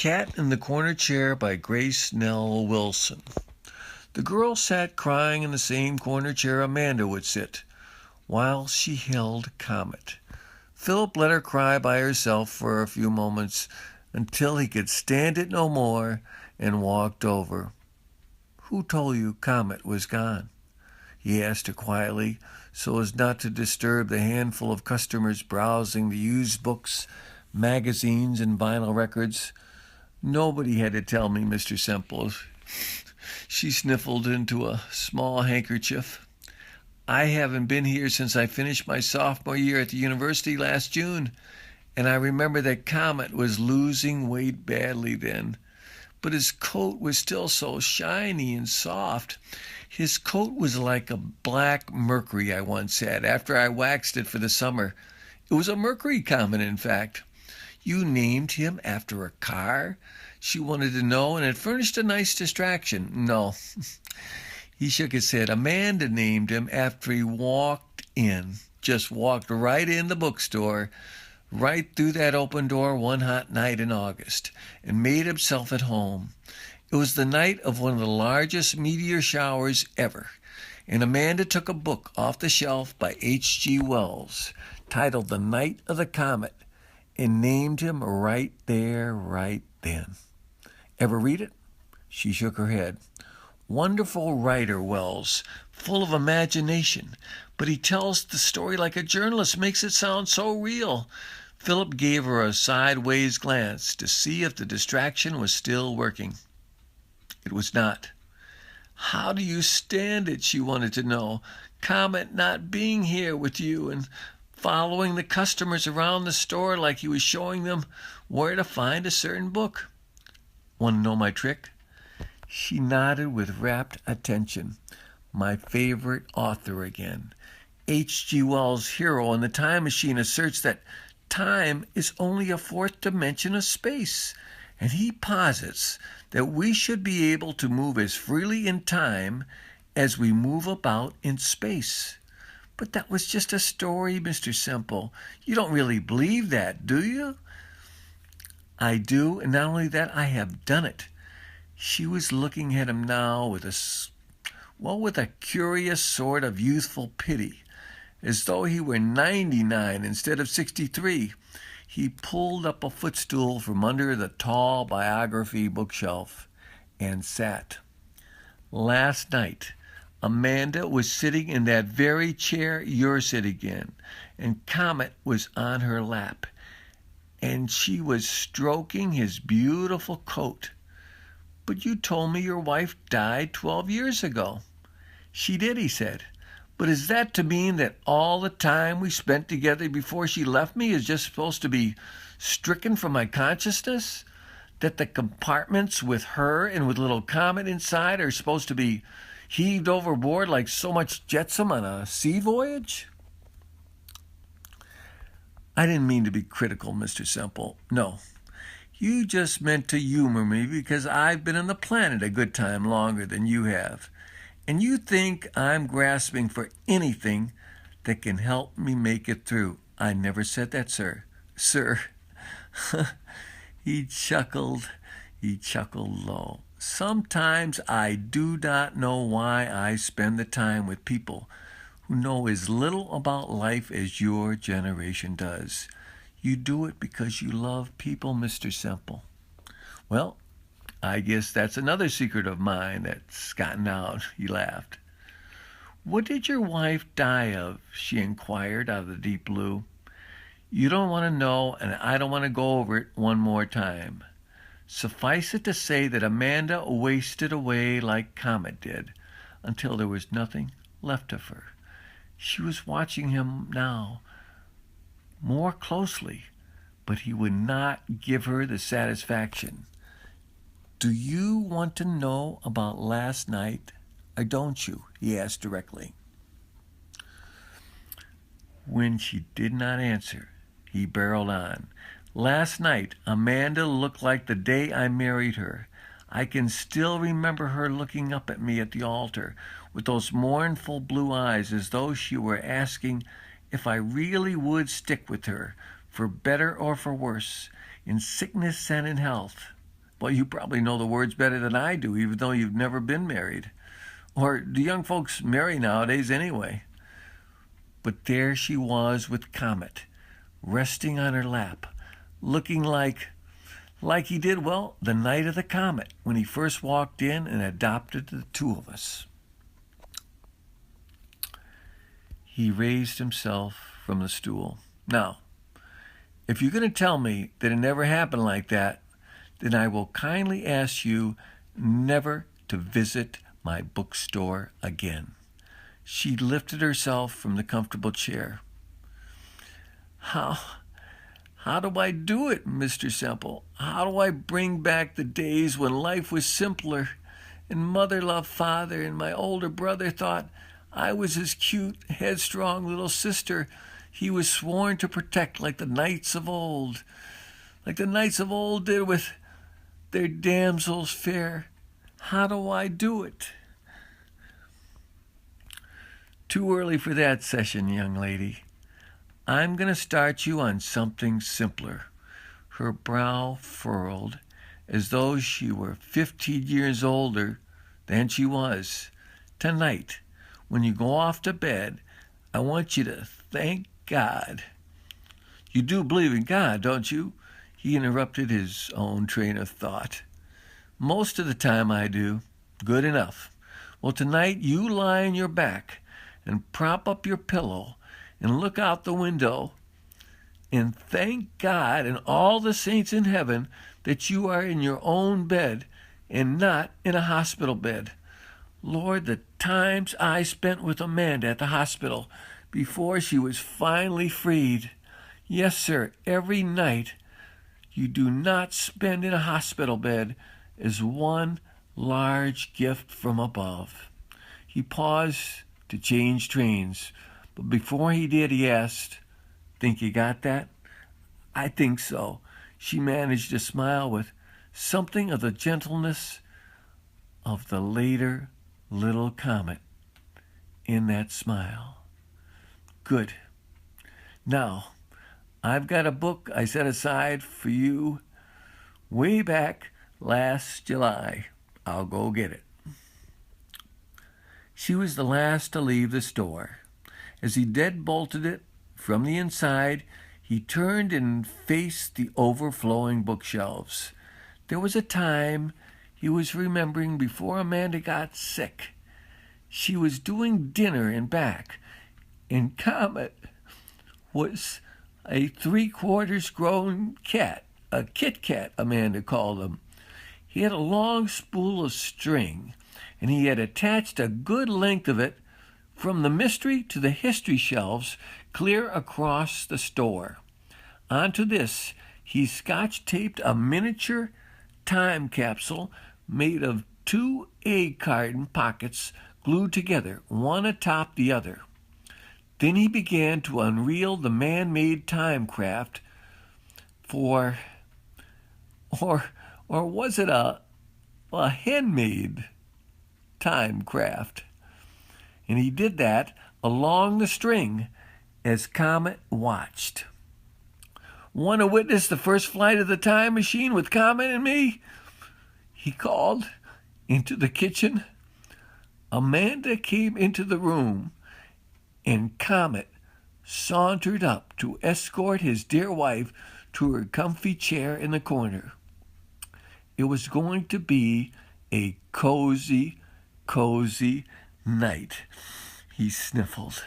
Cat in the Corner Chair by Grace Nell Wilson. The girl sat crying in the same corner chair Amanda would sit, while she held Comet. Philip let her cry by herself for a few moments until he could stand it no more and walked over. "Who told you Comet was gone?" he asked her quietly, so as not to disturb the handful of customers browsing the used books, magazines, and vinyl records. "Nobody had to tell me, Mr. Semple." She sniffled into a small handkerchief. "I haven't been here since I finished my sophomore year at the university last June, and I remember that Comet was losing weight badly then. But his coat was still so shiny and soft. His coat was like a black mercury I once had after I waxed it for the summer. It was a mercury comet, in fact. You named him after a car?" she wanted to know, and it furnished a nice distraction. "No." He shook his head. "Amanda named him after he walked in, just walked right in the bookstore, right through that open door one hot night in August, and made himself at home. It was the night of one of the largest meteor showers ever, and Amanda took a book off the shelf by H.G. Wells, titled The Night of the Comet, and named him right there, right then. Ever read it?" She shook her head. "Wonderful writer, Wells, full of imagination, but he tells the story like a journalist, makes it sound so real." Philip gave her a sideways glance to see if the distraction was still working. It was not. "How do you stand it?" she wanted to know. "Comet not being here with you and following the customers around the store like he was showing them where to find a certain book. Want to know my trick?" She nodded with rapt attention. "My favorite author again. H.G. Wells' hero in The Time Machine asserts that time is only a fourth dimension of space, and he posits that we should be able to move as freely in time as we move about in space." "But that was just a story, Mr. Semple. You don't really believe that, do you?" "I do, and not only that, I have done it." She was looking at him now with a curious sort of youthful pity, as though he were 99 instead of 63. He pulled up a footstool from under the tall biography bookshelf and sat. "Last night, Amanda was sitting in that very chair you're sitting in, and Comet was on her lap, and she was stroking his beautiful coat. But you told me your wife died 12 years ago." "She did," he said. "But is that to mean that all the time we spent together before she left me is just supposed to be stricken from my consciousness? That the compartments with her and with little Comet inside are supposed to be heaved overboard like so much jetsam on a sea voyage?" "I didn't mean to be critical, Mr. Semple. No. You just meant to humor me because I've been on the planet a good time longer than you have, and you think I'm grasping for anything that can help me make it through." "I never said that, sir." "Sir." He chuckled low. "Sometimes I do not know why I spend the time with people who know as little about life as your generation does. You do it because you love people, Mr. Semple." "Well, I guess that's another secret of mine that's gotten out," he laughed. "What did your wife die of?" she inquired out of the deep blue. "You don't want to know, and I don't want to go over it one more time. Suffice it to say that Amanda wasted away like Comet did, until there was nothing left of her." She was watching him now more closely, but he would not give her the satisfaction. "Do you want to know about last night, or don't you?" he asked directly. When she did not answer, he barreled on. "Last night, Amanda looked like the day I married her. I can still remember her looking up at me at the altar with those mournful blue eyes, as though she were asking if I really would stick with her, for better or for worse, in sickness and in health. Well, you probably know the words better than I do, even though you've never been married. Or do young folks marry nowadays anyway? But there she was with Comet, resting on her lap, looking like he did, well, the night of the comet, when he first walked in and adopted the two of us. He raised himself from the stool. Now, if you're going to tell me that it never happened like that, then I will kindly ask you never to visit my bookstore again. She lifted herself from the comfortable chair. How do I do it, Mr. Semple? How do I bring back the days when life was simpler and mother loved father and my older brother thought I was his cute, headstrong little sister he was sworn to protect like the knights of old did with their damsels fair? How do I do it? Too early for that session, young lady. I'm going to start you on something simpler. Her brow furrowed as though she were 15 years older than she was. Tonight, when you go off to bed, I want you to thank God. You do believe in God, don't you? He interrupted his own train of thought. Most of the time I do. Good enough. Well, tonight you lie on your back and prop up your pillow and look out the window and thank God and all the saints in heaven that you are in your own bed and not in a hospital bed. Lord, the times I spent with Amanda at the hospital before she was finally freed. Yes, sir, every night you do not spend in a hospital bed is one large gift from above. He paused to change trains, but before he did, he asked, "Think you got that?" "I think so." She managed to smile with something of the gentleness of the later little comet in that smile. Good. Now, I've got a book I set aside for you way back last July. I'll go get it. She was the last to leave the store. As he deadbolted it from the inside, he turned and faced the overflowing bookshelves. There was a time he was remembering before Amanda got sick. She was doing dinner and back, and Comet was a 3/4 grown cat, a Kit Kat, Amanda called him. He had a long spool of string, and he had attached a good length of it from the mystery to the history shelves clear across the store. Onto this, he scotch-taped a miniature time capsule made of 2 egg carton pockets glued together, one atop the other. Then he began to unreel the man-made time craft or was it a handmade time craft? And he did that along the string as Comet watched. "Want to witness the first flight of the time machine with Comet and me?" he called into the kitchen. Amanda came into the room, and Comet sauntered up to escort his dear wife to her comfy chair in the corner. It was going to be a cozy night, he sniffled.